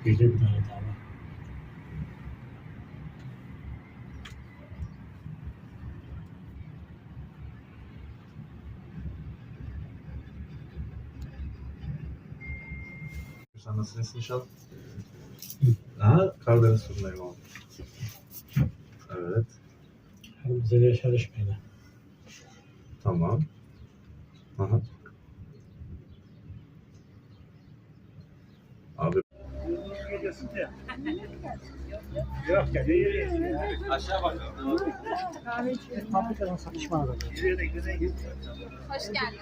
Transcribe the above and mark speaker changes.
Speaker 1: Bir de bir tane daha var.
Speaker 2: Sen nasıl iyisin inşallah? Ha, Karadeniz fırındayım abi. Evet.
Speaker 1: Bize de çalışmayın.
Speaker 2: Tamam. Aha. Abi.
Speaker 3: Aşağı bakalım.
Speaker 1: Fabrikadan satış var.
Speaker 4: Hoş geldin.